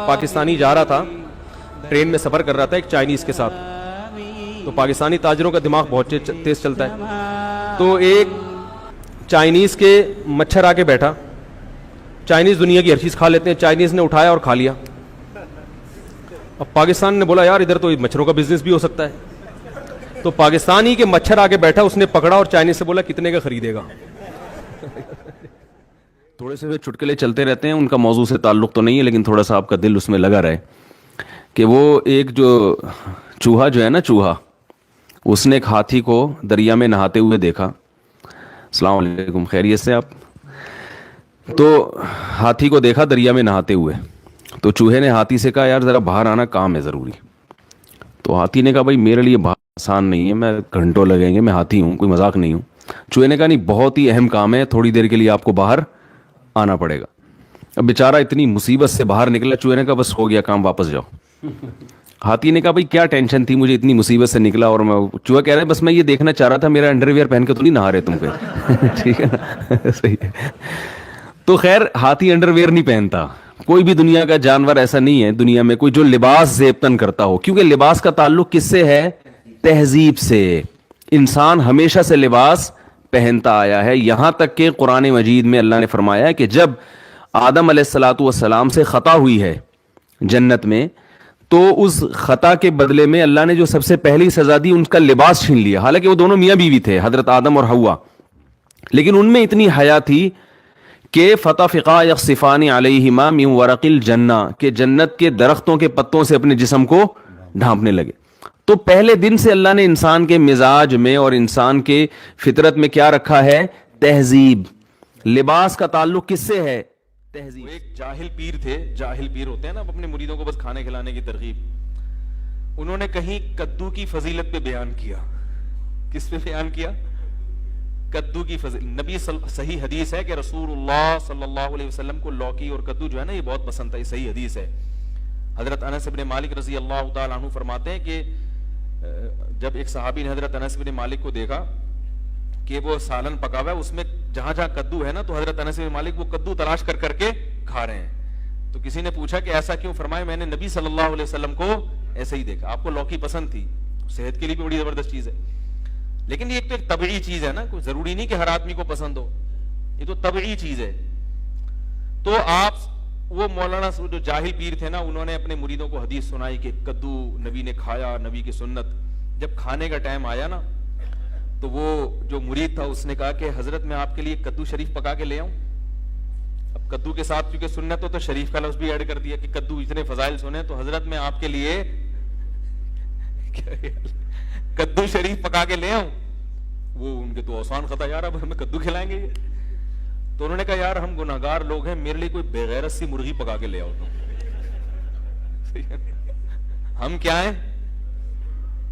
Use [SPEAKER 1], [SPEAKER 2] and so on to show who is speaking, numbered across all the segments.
[SPEAKER 1] پاکستانی جا رہا تھا, ٹرین میں سفر کر رہا تھا ایک چائنیز کے ساتھ. تو پاکستانی تاجروں کا دماغ بہت تیز چلتا ہے. تو ایک چائنیز کے مچھر آ کے بیٹھا. چائنیز دنیا کی ہر چیز کھا لیتے ہیں, چائنیز نے اٹھایا اور کھا لیا. اب پاکستان نے بولا یار ادھر تو مچھروں کا بزنس بھی ہو سکتا ہے. تو پاکستانی کے مچھر آ کے بیٹھا, اس نے پکڑا اور چائنیز سے بولا کتنے کا خریدے گا. تھوڑے سے چٹکلے چلتے رہتے ہیں, ان کا موضوع سے تعلق تو نہیں ہے لیکن تھوڑا سا آپ کا دل اس میں لگا رہے کہ وہ ایک جو چوہا جو ہے نا, چوہا, اس نے ایک ہاتھی کو دریا میں نہاتے ہوئے دیکھا. السلام علیکم, خیریت سے آپ؟ تو ہاتھی کو دیکھا دریا میں نہاتے ہوئے. تو چوہے نے ہاتھی سے کہا یار ذرا باہر آنا, کام ہے ضروری. تو ہاتھی نے کہا بھائی میرے لیے باہر آسان نہیں ہے, میں گھنٹوں لگیں گے, میں ہاتھی ہوں, کوئی مذاق نہیں ہوں. چوہے نے کہا نہیں بہت ہی اہم کام ہے, تھوڑی دیر کے لیے آپ کو باہر آنا پڑے گا. اب بیچارہ اتنی مصیبت سے باہر نکلا. چوہے نے کہا بس ہو گیا کام, واپس جاؤ. ہاتھی نے کہا بھائی کیا ٹینشن تھی, مجھے اتنی مصیبت سے نکلا. اور میں, چوہا کہہ رہا ہے بس میں یہ دیکھنا چاہ رہا تھا میرا انڈر ویئر پہن کے تو نہیں نہا رہے تم پہ. ٹھیک ہے نا, صحیح ہے. تو خیر ہاتھی انڈر ویئر نہیں پہنتا. کوئی بھی دنیا کا جانور ایسا نہیں ہے دنیا میں کوئی جو لباس زیبتن کرتا ہو, کیونکہ لباس کا تعلق کس سے ہے؟ تہذیب سے. انسان ہمیشہ سے لباس پہنتا آیا ہے, یہاں تک کہ قرآن مجید میں اللہ نے فرمایا کہ جب آدم علیہ الصلاۃ والسلام سے خطا ہوئی ہے جنت میں, تو اس خطا کے بدلے میں اللہ نے جو سب سے پہلی سزا دی ان کا لباس چھین لیا. حالانکہ وہ دونوں میاں بیوی تھے, حضرت آدم اور حوا, لیکن ان میں اتنی حیا تھی کہ فتفقا یخصفان علیہما من ورق الجنہ, کہ جنت کے درختوں کے پتوں سے اپنے جسم کو ڈھانپنے لگے. تو پہلے دن سے اللہ نے انسان کے مزاج میں اور انسان کے فطرت میں کیا رکھا ہے؟ تہذیب. لباس کا تعلق کس سے ہے؟ تہذیب. ایک جاہل پیر تھے, جاہل پیر ہوتے ہیں نا اپنے مریدوں کو بس کھانے کھلانے کی ترغیب. انہوں نے کہیں کدو کی فضیلت پہ بیان کیا. کس پہ بیان کیا؟ کدو کی فضیلت. نبی صحیح حدیث ہے کہ رسول اللہ صلی اللہ علیہ وسلم کو لوکی اور کدو جو ہے نا یہ بہت پسند تھا, یہ صحیح حدیث ہے. حضرت انس بن مالک رضی اللہ تعالی عنہ فرماتے ہیں کہ جب ایک صحابی نے حضرت انس بن مالک کو دیکھا کہ وہ سالن پکا ہوا ہے, اس میں جہاں جہاں کدو ہے نا, تو حضرت انس بن مالک وہ کدو تلاش کر کر کے کھا رہے ہیں. تو کسی نے پوچھا کہ ایسا کیوں؟ فرمایا میں نے نبی صلی اللہ علیہ وسلم کو ایسے ہی دیکھا. آپ کو لوکی پسند تھی, صحت کے لیے بھی بڑی زبردست چیز ہے, لیکن یہ ایک تو ایک طبعی چیز ہے نا, کوئی ضروری نہیں کہ ہر آدمی کو پسند ہو, یہ تو طبعی چیز ہے. تو آپ وہ مولانا جو جاہل پیر تھے نا, انہوں نے اپنے مریدوں کو حدیث سنائی کہ کدو نبی نے کھایا, نبی کی سنت. جب کھانے کا ٹائم آیا نا, تو وہ جو مرید تھا اس نے کہا کہ حضرت میں آپ کے لیے کدو شریف پکا کے لے آؤں. اب کدو کے ساتھ کیونکہ سنت ہو تو شریف کا لفظ بھی ایڈ کر دیا کہ کدو اتنے فضائل سنے, تو حضرت میں آپ کے لیے کدو شریف پکا کے لے آؤں. وہ ان کے تو آسان خطا, یار اب ہمیں کدو کھلائیں گے. تو انہوں نے کہا یار ہم گناہگار لوگ ہیں, میرے لیے کوئی بغیرت سی مرغی پکا کے لے آؤ. ہم کیا ہیں؟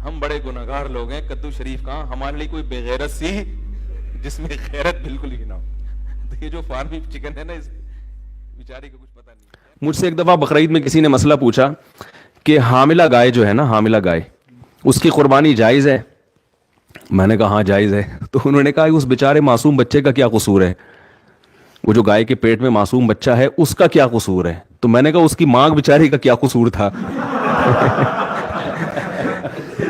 [SPEAKER 1] ہم بڑے گناہگار لوگ ہیں, کدو شریف کہاں, ہمارے لیے کوئی بغیرت سی جس میں غیرت بالکل ہی نہ ہو. تو یہ جو فارمی چکن ہے نا, اس بیچاری کو کچھ پتہ نہیں. مجھ سے ایک دفعہ بقرعید میں کسی نے مسئلہ پوچھا کہ حاملہ گائے جو ہے نا, حاملہ گائے, اس کی قربانی جائز ہے؟ میں نے کہا ہاں جائز ہے. تو انہوں نے کہا اس بیچارے معصوم بچے کا کیا قصور ہے؟ وہ جو گائے کے پیٹ میں معصوم بچہ ہے اس کا کیا قصور ہے؟ تو میں نے کہا اس کی ماں بیچاری کا کیا قصور تھا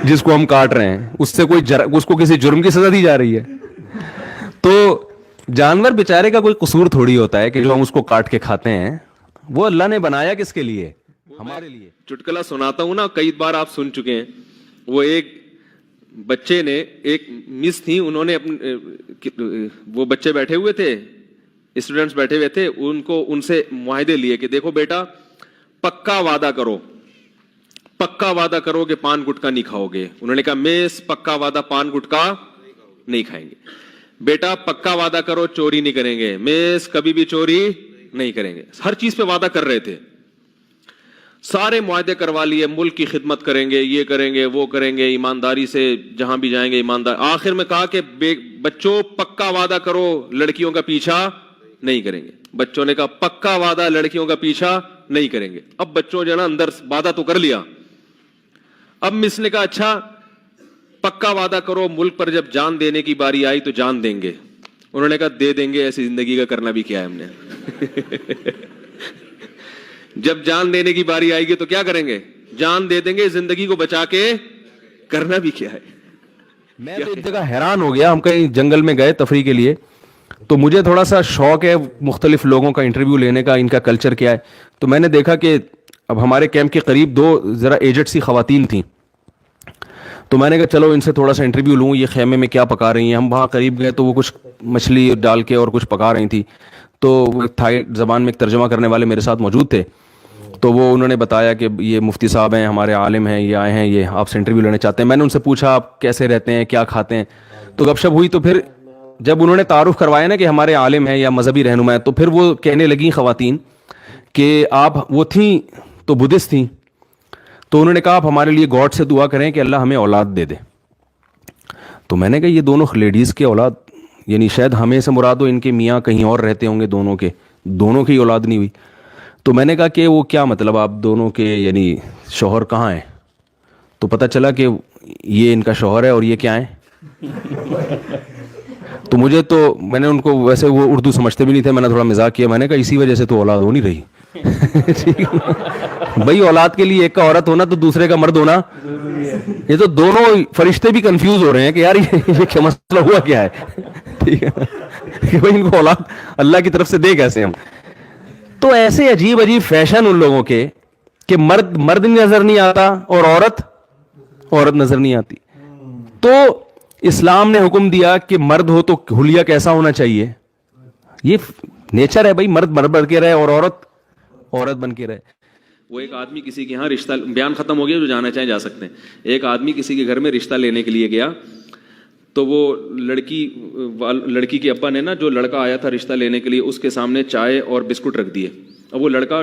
[SPEAKER 1] جس کو ہم کاٹ رہے ہیں, اس سے کوئی اس کو کسی جرم کی سزا دی جا رہی ہے. تو جانور بیچارے کا کوئی قصور تھوڑی ہوتا ہے کہ جو ہم اس کو کاٹ کے کھاتے ہیں. وہ اللہ نے بنایا کس کے لیے؟ ہمارے لیے. چٹکلا سناتا ہوں نا, کئی بار آپ سن چکے ہیں. وہ ایک بچے نے, ایک مس تھی, انہوں نے وہ بچے بیٹھے ہوئے تھے, اسٹوڈنٹس بیٹھے ہوئے تھے, ان سے معاہدے لیے کہ دیکھو بیٹا پکا وعدہ کرو, پکا وعدہ کرو کہ پان گٹکا نہیں کھاؤ گے. انہوں نے کہا میس پکا وعدہ پان گٹکا نہیں کھائیں گے. بیٹا پکا وعدہ کرو چوری نہیں کریں گے. میس کبھی بھی چوری نہیں کریں گے. ہر چیز پہ وعدہ کر رہے تھے, سارے معاہدے کروا لیے, ملک کی خدمت کریں گے, یہ کریں گے, وہ کریں گے, ایمانداری سے جہاں بھی جائیں گے ایماندار. آخر میں کہا کہ بچوں پکا وعدہ کرو لڑکیوں کا پیچھا نہیں کریں گے. بچوں نے کہا پکا وعدہ لڑکیوں کا پیچھا نہیں کریں گے. اب بچوں جو ہے نا اندر وعدہ تو کر لیا. اب مس نے کہا اچھا پکا وعدہ کرو ملک پر جب جان دینے کی باری آئی تو جان دیں گے. انہوں نے کہا دے دیں گے, ایسی زندگی کا کرنا بھی کیا ہے ہم نے. جب جان دینے کی باری آئے گی تو کیا کریں گے؟ جان دے دیں گے. زندگی کو بچا کے کرنا بھی کیا ہے. میں تو ایک جگہ حیران ہو گیا, ہم کہیں جنگل میں گئے تفریح کے لیے, تو مجھے تھوڑا سا شوق ہے مختلف لوگوں کا انٹرویو لینے کا, ان کا کلچر کیا ہے. تو میں نے دیکھا کہ اب ہمارے کیمپ کے قریب 2 ذرا ایجڈ سی خواتین تھیں, تو میں نے کہا چلو ان سے تھوڑا سا انٹرویو لوں, یہ خیمے میں کیا پکا رہی ہیں. ہم وہاں قریب گئے تو وہ کچھ مچھلی ڈال کے اور کچھ پکا رہی تھی. تو تھائی زبان میں ایک ترجمہ کرنے والے میرے ساتھ موجود تھے, تو وہ انہوں نے بتایا کہ یہ مفتی صاحب ہیں, ہمارے عالم ہیں, یہ آئے ہیں, یہ آپ سے انٹرویو لینا چاہتے ہیں. میں نے ان سے پوچھا آپ کیسے رہتے ہیں, کیا کھاتے ہیں, تو گپ شپ ہوئی. تو پھر جب انہوں نے تعارف کروایا نا کہ ہمارے عالم ہیں یا مذہبی رہنما ہیں, تو پھر وہ کہنے لگیں خواتین کہ آپ, وہ تھیں تو بدھسٹ تھیں, تو انہوں نے کہا آپ ہمارے لیے گاڈ سے دعا کریں کہ اللہ ہمیں اولاد دے دے. تو میں نے کہا یہ دونوں لیڈیز کے اولاد, یعنی شاید ہمیں سے مراد ہو, ان کے میاں کہیں اور رہتے ہوں گے, دونوں کی اولاد نہیں ہوئی. تو میں نے کہا کہ وہ کیا مطلب آپ دونوں کے, یعنی شوہر کہاں ہیں؟ تو پتہ چلا کہ یہ ان کا شوہر ہے اور یہ کیا ہیں. تو میں نے ان کو, ویسے وہ اردو سمجھتے بھی نہیں تھے, میں نے تھوڑا مزاق کیا, میں نے کہا اسی وجہ سے تو اولاد ہو نہیں رہی. بھائی اولاد کے لیے ایک کا عورت ہونا تو دوسرے کا مرد ہونا, یہ تو دونوں فرشتے بھی کنفیوز ہو رہے ہیں کہ یار یہ کیا مسئلہ ہوا کیا ہے. ٹھیک ہے کہ بھائی ان کو اولاد اللہ کی طرف سے دے کیسے ہم. تو ایسے عجیب فیشن ان لوگوں کے کہ مرد نظر نہیں آتا اور عورت نظر نہیں آتی. تو اسلام نے حکم دیا کہ مرد ہو تو حلیہ کیسا ہونا چاہیے, یہ نیچر ہے بھائی, مرد بن کے رہے اور عورت بن کے رہے. وہ ایک آدمی کسی کے یہاں رشتہ, بیان ختم ہو گیا, جو جانا چاہیں جا سکتے ہیں. ایک آدمی کسی کے گھر میں رشتہ لینے کے لیے گیا, تو وہ لڑکی کے ابا نے نا, جو لڑکا آیا تھا رشتہ لینے کے لیے, اس کے سامنے چائے اور بسکٹ رکھ دیے. اب وہ لڑکا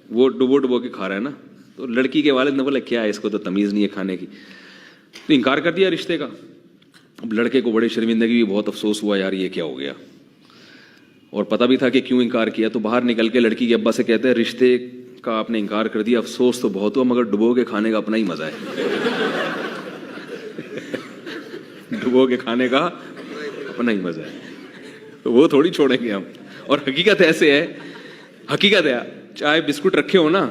[SPEAKER 1] وہ ڈبو کے کھا رہا ہے نا, تو لڑکی کے والد نے بولا کیا ہے, اس کو تو تمیز نہیں ہے کھانے کی, تو انکار کر دیا رشتے کا. اب لڑکے کو بڑے شرمندگی, بھی بہت افسوس ہوا, یار یہ کیا ہو گیا, اور پتہ بھی تھا کہ کیوں انکار کیا. تو باہر نکل کے لڑکی کے ابا سے کہتے ہیں رشتے کا آپ نے انکار کر دیا, افسوس تو بہت ہوا, مگر ڈبو کے کھانے کا اپنا ہی مزہ ہے. ڈبو کے کھانے کا اپنا ہی مزہ ہے, تو وہ تھوڑی چھوڑیں گے ہم. اور حقیقت ایسے ہے, حقیقت ہے, چائے بسکٹ رکھے ہو نا,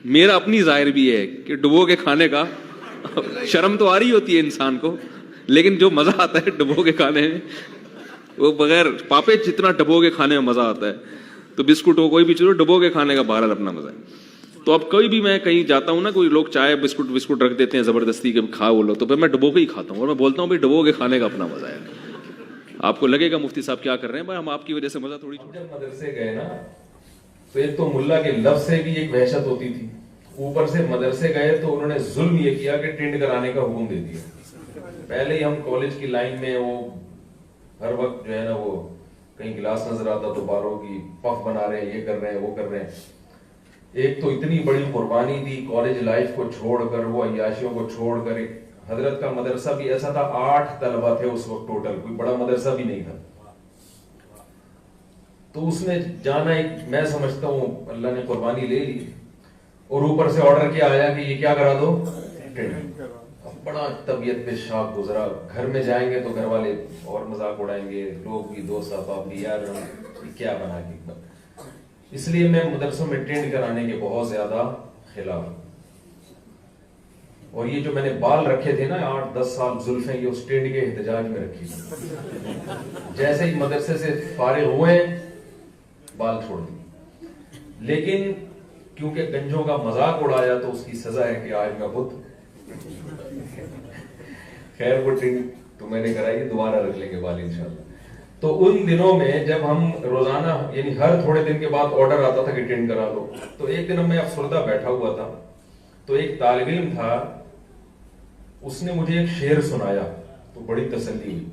[SPEAKER 1] میرا اپنی ظاہر بھی ہے کہ ڈبو کے کھانے کا شرم تو آ رہی ہوتی ہے انسان کو, لیکن جو مزہ آتا ہے ڈبو کے کھانے میں, وہ بغیر پاپے جتنا ڈبو کے کھانے میں مزہ آتا ہے. تو بسکٹ ہو کوئی بھی چیز ہو, ڈبو کے کھانے کا بہرحال اپنا مزہ ہے. تو اب کوئی بھی, میں کہیں جاتا ہوں نا, کوئی لوگ چائے بسکٹ رکھ دیتے ہیں زبردستی کے کھا وہ لو, تو پھر میں ڈبو کے ہی کھاتا ہوں, اور میں بولتا ہوں بھائی ڈبو کے کھانے کا اپنا مزہ ہے. آپ کو لگے گا مفتی صاحب کیا کر رہے ہیں, بھائی ہم آپ کی وجہ سے مزہ تھوڑی. جب مدرسے گئے نا, تو ایک تو ملا کے لفظ سے بھی ایک وحشت ہوتی تھی, اوپر سے مدرسے گئے تو انہوں نے ظلم یہ کیا کہ ٹینڈ کرانے کا حکم دے دیا. پہلے ہی ہم کالج کی لائن میں, وہ ہر وقت جو ہے نا, وہ کہیں گلاس نظر آتا تو بالوں کی پف بنا رہے ہیں, یہ کر رہے ہیں, وہ کر رہے ہیں. ایک تو اتنی بڑی قربانی دی کالج لائف کو چھوڑ کر, وہ عیاشیوں کو چھوڑ کر. ایک حضرت کا مدرسہ بھی ایسا تھا, 8 طلبہ تھے اس وقت ٹوٹل, کوئی بڑا مدرسہ بھی نہیں تھا. تو اس میں جانا ایک, میں سمجھتا ہوں اللہ نے قربانی لے لی, اور اوپر سے آرڈر کیا آیا کہ یہ کیا کرا دو, بڑا طبیعت پہ شاک گزرا. گھر میں جائیں گے تو گھر والے اور مذاق اڑائیں گے, لوگ بھی, دوست احباب بھی, یار کیا بنا کے. اس لیے میں مدرسوں میں ٹینڈ کرانے کے بہت زیادہ خلاف ہوں. اور یہ جو میں نے بال رکھے تھے نا 8-10 سال زلفیں, یہ اس ٹینڈ کے احتجاج میں رکھی تھی. جیسے ہی مدرسے سے فارغ ہوئے بال چھوڑ دیے. لیکن کیونکہ گنجوں کا مذاق اڑایا تو اس کی سزا ہے کہ آج میں خود خیر وہ ٹینڈ تو میں نے کرائی, دوبارہ رکھ لیں گے بال انشاءاللہ. تو ان دنوں میں جب ہم روزانہ, یعنی ہر تھوڑے دن کے بعد آرڈر آتا تھا کہ ٹینڈ کرا لو, تو ایک دن میں افسردہ بیٹھا ہوا تھا, تو ایک طالب علم تھا, اس نے مجھے ایک شعر سنایا, تو بڑی تسلی ہوئی.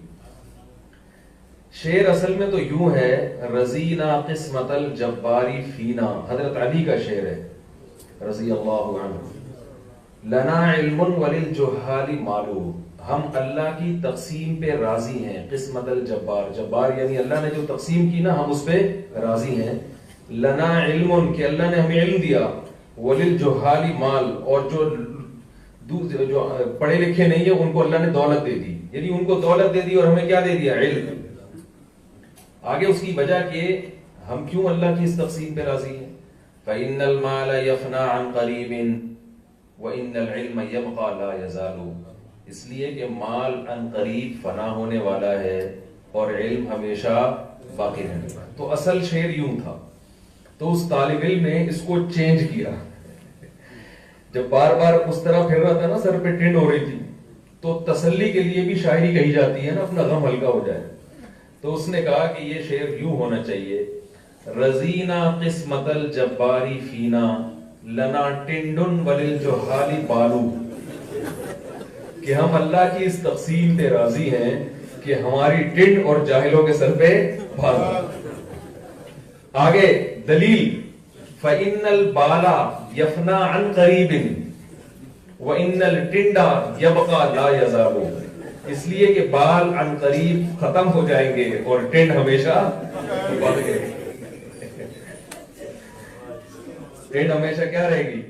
[SPEAKER 1] شعر اصل میں تو یوں ہے, رضینا قسمت الجباری فینا, حضرت علی کا شعر ہے رضی اللہ عنہ. لنا علم وللجہال معلوم, ہم اللہ کی تقسیم پہ راضی ہیں. قسمت الجبار, جبار یعنی اللہ نے جو تقسیم کی نا, ہم اس پہ راضی ہیں. لنا علم, کہ اللہ نے ہمیں علم دیا. وللجہال مال, اور جو پڑھے لکھے نہیں ہیں ان کو اللہ نے دولت دے دی, یعنی ان کو دولت دے دی اور ہمیں کیا دے دیا, علم. آگے اس کی وجہ کہ ہم کیوں اللہ کی اس تقسیم پہ راضی ہیں؟ فَإِنَّ الْمَالَ يَفْنَى عَنْ قَرِيبٍ وَإِنَّ الْعِلْمَ يَبْقَى لَا يَزَالُ، اس لیے کہ مال عن قریب فنا ہونے والا ہے اور علم ہمیشہ باقی رہنے والا۔ تو اصل شعر یوں تھا، تو اس طالب علم نے اس کو چینج کیا، جب بار بار اس طرح پھر رہا تھا نا، سر پہ ٹنڈ ہو رہی تھی، تو تسلی کے لیے بھی شاعری کہی جاتی ہے نا، اپنا غم ہلکا ہو جائے، تو اس نے کہا کہ یہ شعر یوں ہونا چاہیے، رضینا قسمت الجباری فینا لنا ٹنڈن وللجہال بالو، کہ ہم اللہ کی اس تقسیم پہ راضی ہیں کہ ہماری ٹنڈ اور جاہلوں کے سر پہ بال۔ آگے دلیل، فَإِنَّ الْبَالَ يَفْنَى عَنْ قَرِيبٍ وَإِنَّ الْٹِنْڈَ يَبْقَى لَا يَزَالُ، اس لیے کہ بال عن قریب ختم ہو جائیں گے اور ٹنڈ ہمیشہ باقی رہے گی۔ ٹنڈ ہمیشہ کیا رہے گی؟